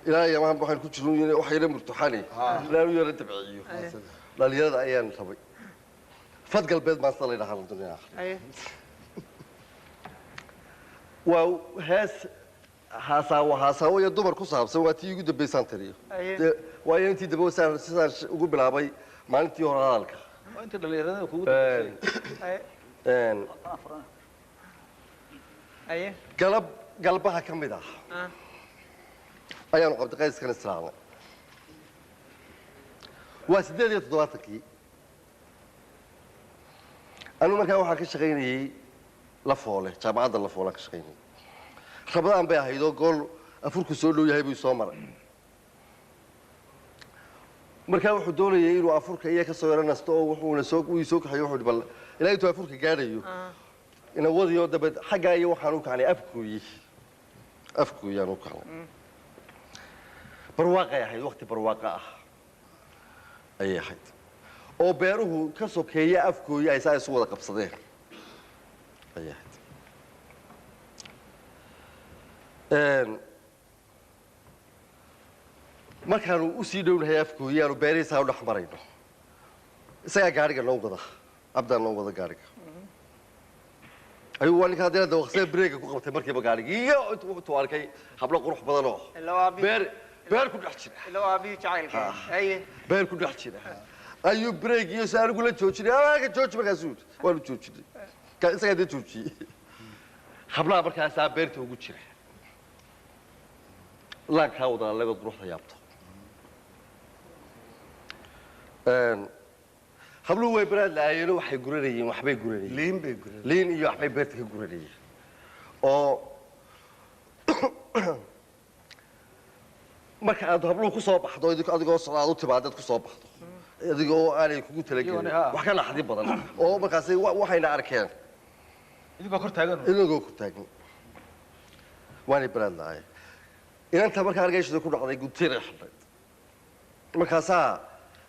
ilaa yamaan waxaan ku jirnay wax yar murtaxani ilaa uu yar tabciyo dhalinyarada ayaan rabay fad galbeed ma salay dhaxal dunya waa hees haasawo iyo dumar ku saabsan waa tii ugu dambeysaan tiriyo waa intii daba sidaan ugu bilaabay maalintii hore hadalka inta dhalinyarada kugu dambeysay galbaha ka mid ah ayaanu qabtay qayskan islaamay waa 87kii anu markaa waxaan ka shaqaynayay la foole jaamacadda la foole ka shaqaynayay rabadaan bay ahayd oo gool afurku soo dhow yahay buu soo maray markaa wuxuu doonayay inuu afurka iyo ka soo yaranasto oo wuxuuna soo kaxayo wuxuu bal ilaa intuu afurka gaadhayo ina wadiyo dabad xagga iyo waxaan u kacnay afkooyaan u kacnay barwaaqay ahayd waqti barwaaqa ah ayay ahayd oo beeruhu ka sokeeya afkooya ay saa isu wada qabsadeen ayay ahayd markaanu u sii dhownahay afkooyaanu beerihiisaa u dhex marayno isagaa gaadhiga noo wada abdaan noo wada gaadhiga ayuu waa ninka haddana dawaqsee breega ku qabtay markiiba gaadhigii iyo intuu arkay hablo qurux badan oo beer ku dhex jira beer ku dhex jira ayuu breeg iyo si anigu la joojinay amaaga jooji markaasuu yidhi waanu joojinay isagaa dee joojiyey hablaha markaasaa beerta ugu jira laankaa wadana laga quruxda yaabto habluhu way baraad laayeenoo waxay guranayeen waxbay guranayeen liin iyo waxbay beerta ka guranayeen oo marka aad habluhu ku soo baxdo adigoo socdaad u timaadad ku soo baxdo adigoo aanay kugu talagelin wax ka naxdi badan oo markaasi waxayna arkeen idinka kor taagan waanay baraad laayeen inanta markaa argayshada ku dhacday gudteena xidhay markaasaa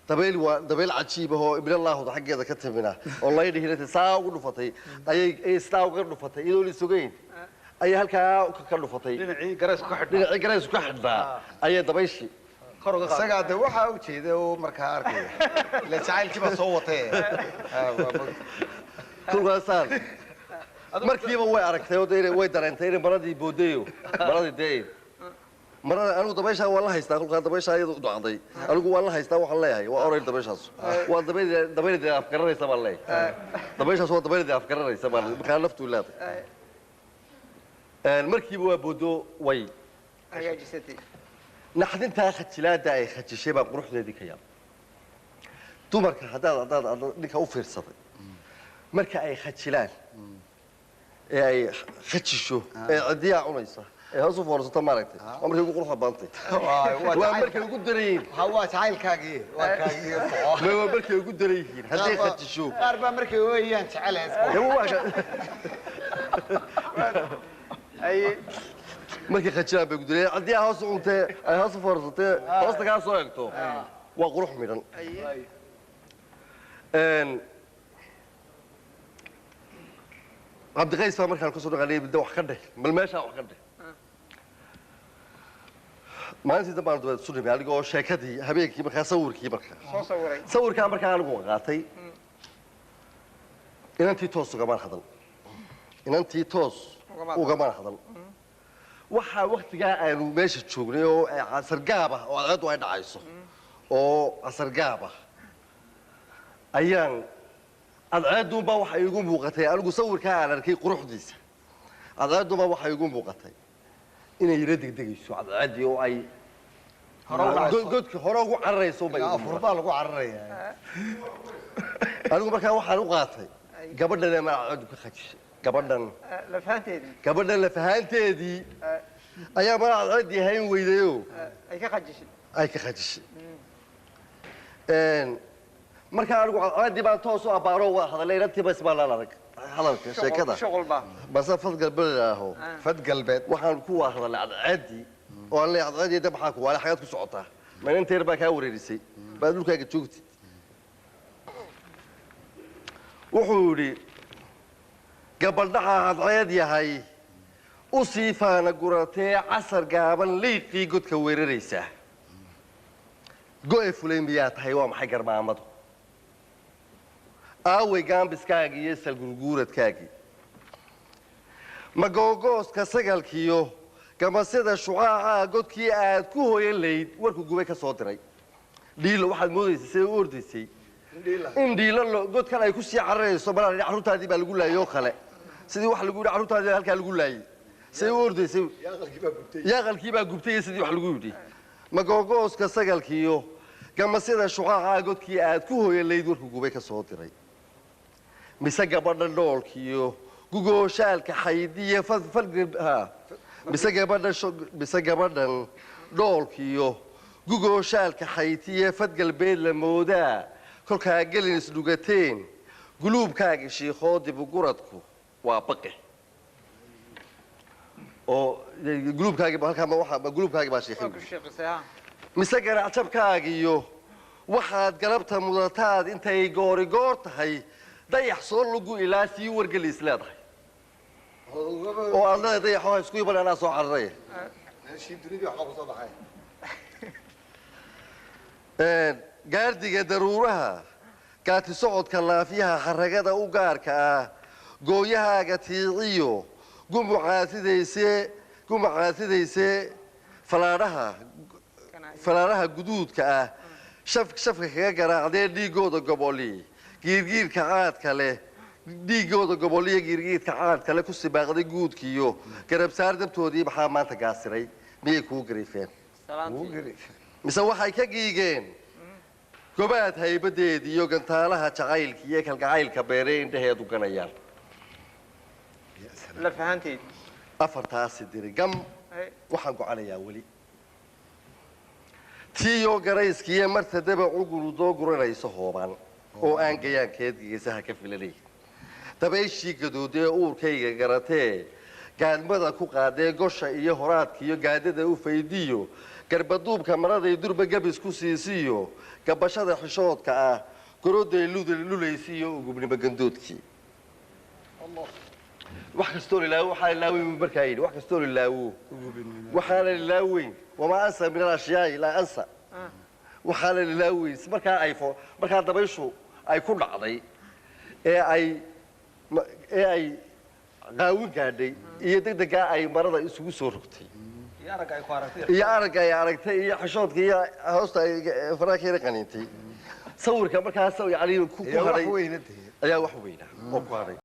dabeyl cajiib ah oo ibn allaahda xaggeeda ka timina oo laydhihinata saa ugu dhufatay ayay sidaa uga dhufatay iyadoo la sugayn ayay halkaa ka dhufatay dhinacii garaysku ka xidhnaa ayay dabayshii isagaa de waxaa u jeeda oo markaa arkaya ila jacaylkiibaa soo watee kulkaasaan markiiba way aragtay oo way dareentay inay maradii boodayo maradii dee marada anigu dabayshaa waan la haystaa kolkaa dabayshaa iyadu dhacday anigu waan la haystaa waxaan leeyahay waa oray dabayshaas waa dabaylidee afgaranaysa baan leeyahay dabayshaas waa dabaylidee afgaranaysa baan markaa naftuu leedahay markiiba waa boodo way hagaajisatay naxdintaa khajilaada ay khajishay baa quruxdeedii ka yaab dumarka haddaad ninka u fiirsaday marka ay khajilaan ee ay khajisho ee cidiyaa cunaysa hoos u foorsato maaragtay markay ugu quruxda baantay waa markay ugu dareeyeen waa jacaylkaagii waa kaagii waa markay ugu dareeyeen haddii khajisho qaar baa markay weeyaan jecel markay khajilaan bay ugu dareeyeen haddii hoos u cuntee ay hoos u foorsatee hoosta kaa soo egto waa qurux midhan cabdiqays baa markaan kusoo dhaqanayay midda wax ka dheh bal meeshaa wax ka dheh maalintii dambaan dabeed isu nimay anigoo sheekadii habeenkii markaa sawirkii markaa sawirkaa markaa anigu qaatay inantii toos ugamaan hadal waxaa waktigaa aanu meesha joognay oo casargaab ah oo cadceeddu ay dhacayso oo casargaab ah ayaan cadceedduunbaa waxay igu muuqatay anigu sawirkaa aan arkay quruxdiisa cadceedduunbaa waxay igu muuqatay inay yara degdegayso cadceeddii oo ay godki hore ugu cararayso afurbaa lagu cararaya anigu markaa waxaan u qaatay gabadhan ama cadceeddu ka khajishay gabadhan lafahaanteedii ayaa mara cadceeddii hayn weydayoo ay ka khajishay markaa anigu cadceeddii baan toos u abbaaroo wada hadalay inantii bas baan laan adag hadalka sheekada base fad galbeed aho fad galbeed waxaan ku wada hadalay cadceeddii oo aan leeyahay cadceeddii maxaa ku waale xagaad ku socotaa ma inanta yar baa kaa wareerisay baad dhulkaaga joogtid wuxuu yidhi gabaldhaxa cadceed yahay usii faana guratee casar gaaban liiqii godka weeraraysaa go'e fulay miyaa tahay waa maxay garmaamadu aaway gaambiskaagii iyo salgurguuradkaagii magoogooska sagalkiyo gamasida shucaaca godkii aad ku hooyan layd warku gubay ka soo diray dhiilo waxaad moodaysay siday u ordaysay in dhiilo godkan ay ku sii cararayso balaa carruurtaadii baa lagu laayay oo kale sidii wax lagu yidhi carruurtaadii baa halkaa lagu laayay siday u ordaysay yaaqalkii baa gubtay sidii wax lagu yidhi magoogooska sagalkiyo gamasida shucaaca godkii aad ku hooyan layd warku gubay ka soo diray mise gabadha dhoolkiyo gugooshaalka xaydiya mise gabadhan dhoolkiyo gugooshaalka xaytiye fadgalbeed la moodaa kolkaa gelin isdhugateen guluubkaaga shiikhoo dibuguradku waa baqe oo guluubkaagi baa shiikhay mise garaacjabkaagiyo waxaad galabta mudataad intay goorigoor tahay dayax soo lugu ilaa sii wargeli is leedahay oo aad leedahay dayaxoo isku iban anaa soo cararay gaardiga daruuraha gaati socodka laafiyaha xaragada u gaarka ah gooyahaaga tiiciyo gumucaasidayse falaadhaha guduudka ah shafka kaga garaacdee dhiigooda goboli giirgiirka caadka leh dhiigooda goboliya giirgiirka caadka leh ku sibaaqday guudkiiyo garabsaar dabtoodii maxaa maanta gaasiray miyay kuu gariifeen mise waxay ka giigeen gobaad haybadeed iyo gantaalaha jacaylka iyo kalgacaylka beeree indhaheedu ganayaan la fahanteed afartaasi diri gam waxaan gocanayaa weli tiiyoo garayskiiyo marta dabacu gurudoo guranayso hoobaan oo aan gayaankeed geesaha ka filanay dabayshii gaduudee uurkayga garatee gaadmada ku qaadee gosha iyo horaadkiiyo gaadada u faydiyo garbaduubka maraday durba gabis ku siisiyo gabashada xishoodka ah goroday lulaysiiyo ugubnimo gandoodkii wax kastoo lilaawo waxaa lilaaweyn markaa yidhi wax kastoo lilaawo waxaana lilaaweyn wamaa ansa min alashyaai laa ansa waxaana lilaaweyn markaa dabayshu ay ku dhacday ee ay qaawin gaadhay iyo degdegaa ay marada isugu soo rogtay iyo aragga ay aragtay iyo xishoodka iyo hoosta ay faraakeena qaniintay sawirka markaas yani ku hadhay ayaa wax weyna oo ku hadhay